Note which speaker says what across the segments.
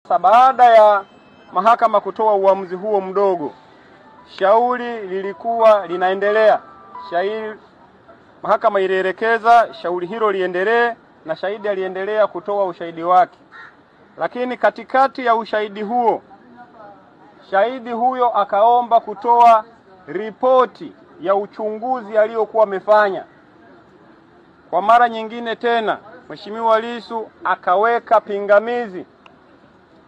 Speaker 1: Baada ya mahakama kutoa uamuzi huo mdogo, shauri lilikuwa linaendelea. Mahakama ilielekeza shauri hilo liendelee na shahidi aliendelea kutoa ushahidi wake. Lakini katikati ya ushahidi huo, shahidi huyo akaomba kutoa ripoti ya uchunguzi aliyokuwa amefanya. Kwa mara nyingine tena, Mheshimiwa Lissu akaweka pingamizi.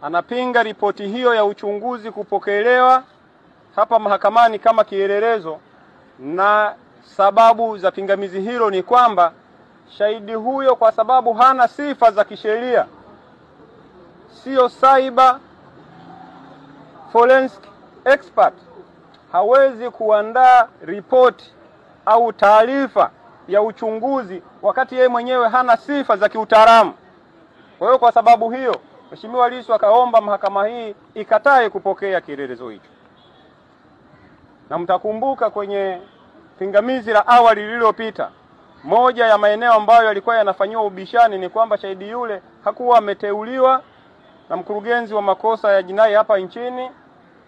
Speaker 1: Anapinga ripoti hiyo ya uchunguzi kupokelewa hapa mahakamani kama kielelezo, na sababu za pingamizi hilo ni kwamba shahidi huyo kwa sababu hana sifa za kisheria, sio cyber forensic expert, hawezi kuandaa ripoti au taarifa ya uchunguzi wakati yeye mwenyewe hana sifa za kiutaalamu. Kwa hiyo kwa sababu hiyo Mheshimiwa Lissu akaomba mahakama hii ikatae kupokea kielelezo hicho. Na mtakumbuka kwenye pingamizi la awali lililopita, moja ya maeneo ambayo yalikuwa yanafanywa ubishani ni kwamba shahidi yule hakuwa ameteuliwa na mkurugenzi wa makosa ya jinai hapa nchini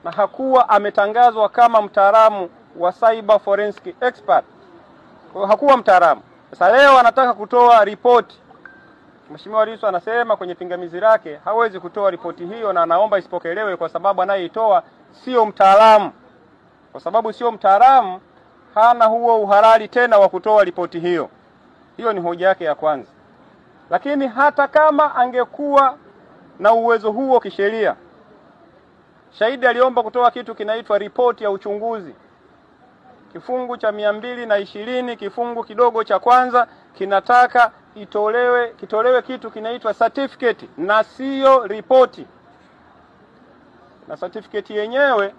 Speaker 1: na hakuwa ametangazwa kama mtaalamu wa cyber forensic expert. Kwa hiyo hakuwa mtaalamu. Sasa leo anataka kutoa ripoti. Mheshimiwa Lissu anasema kwenye pingamizi lake hawezi kutoa ripoti hiyo na anaomba isipokelewe kwa sababu anayeitoa sio mtaalamu. Kwa sababu sio mtaalamu, hana huo uhalali tena wa kutoa ripoti hiyo. Hiyo ni hoja yake ya kwanza. Lakini hata kama angekuwa na uwezo huo kisheria, shahidi aliomba kutoa kitu kinaitwa ripoti ya uchunguzi. Kifungu cha 220 kifungu kidogo cha kwanza kinataka kitolewe kitu kinaitwa certificate na sio ripoti. Na certificate yenyewe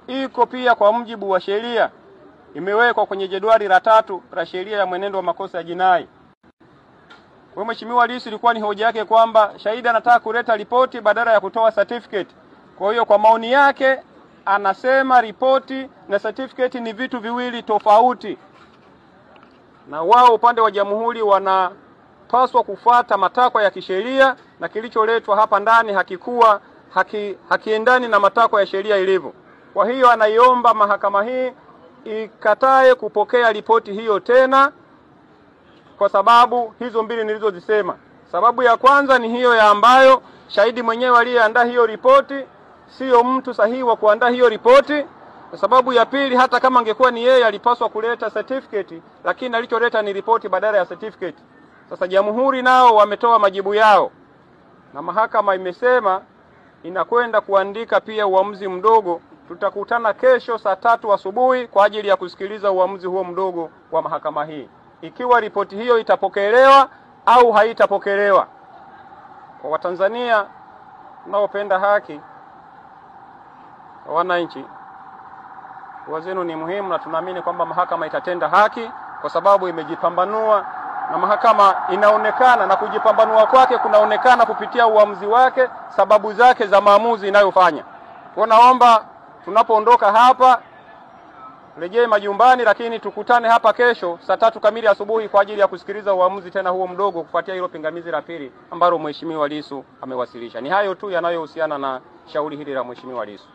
Speaker 1: iko pia kwa mujibu wa sheria, imewekwa kwenye jedwali la 3 la sheria ya mwenendo wa makosa ya jinai. Kwa Mheshimiwa Lissu ilikuwa ni hoja yake kwamba shahidi anataka kuleta ripoti badala ya kutoa certificate. Kwa hiyo kwa maoni yake anasema ripoti na certificate ni vitu viwili tofauti. Na wao upande wa jamhuri wanapaswa kufuata matakwa ya kisheria, na kilicholetwa hapa ndani hakiendani na matakwa ya sheria ilivyo. Kwa hiyo anaiomba mahakama hii ikatae kupokea ripoti hiyo tena kwa sababu hizo mbili nilizozisema. Sababu ya kwanza ni hiyo ya ambayo shahidi mwenyewe aliyeandaa hiyo ripoti sio mtu sahihi wa kuandaa hiyo ripoti. Sababu ya pili, hata kama angekuwa ni yeye alipaswa kuleta certificate, lakini alicholeta ni ripoti badala ya certificate. Sasa jamhuri nao wametoa majibu yao, na mahakama imesema inakwenda kuandika pia uamuzi mdogo. Tutakutana kesho saa 3 asubuhi kwa ajili ya kusikiliza uamuzi huo mdogo wa mahakama hii, ikiwa ripoti hiyo itapokelewa au haitapokelewa. Kwa Watanzania tunaopenda haki, wananchi, wazenu ni muhimu, na tunaamini kwamba mahakama itatenda haki kwa sababu imejipambanua, na mahakama inaonekana, na kujipambanua kwake kunaonekana kupitia uamuzi wake, sababu zake za maamuzi inayofanya. Kwa naomba tunapoondoka hapa rejea majumbani, lakini tukutane hapa kesho saa 3 kamili asubuhi kwa ajili ya kusikiliza uamuzi tena huo mdogo kufuatia hilo pingamizi la pili ambalo Mheshimiwa Lissu amewasilisha. Ni hayo tu yanayohusiana na shauri hili la Mheshimiwa Lissu.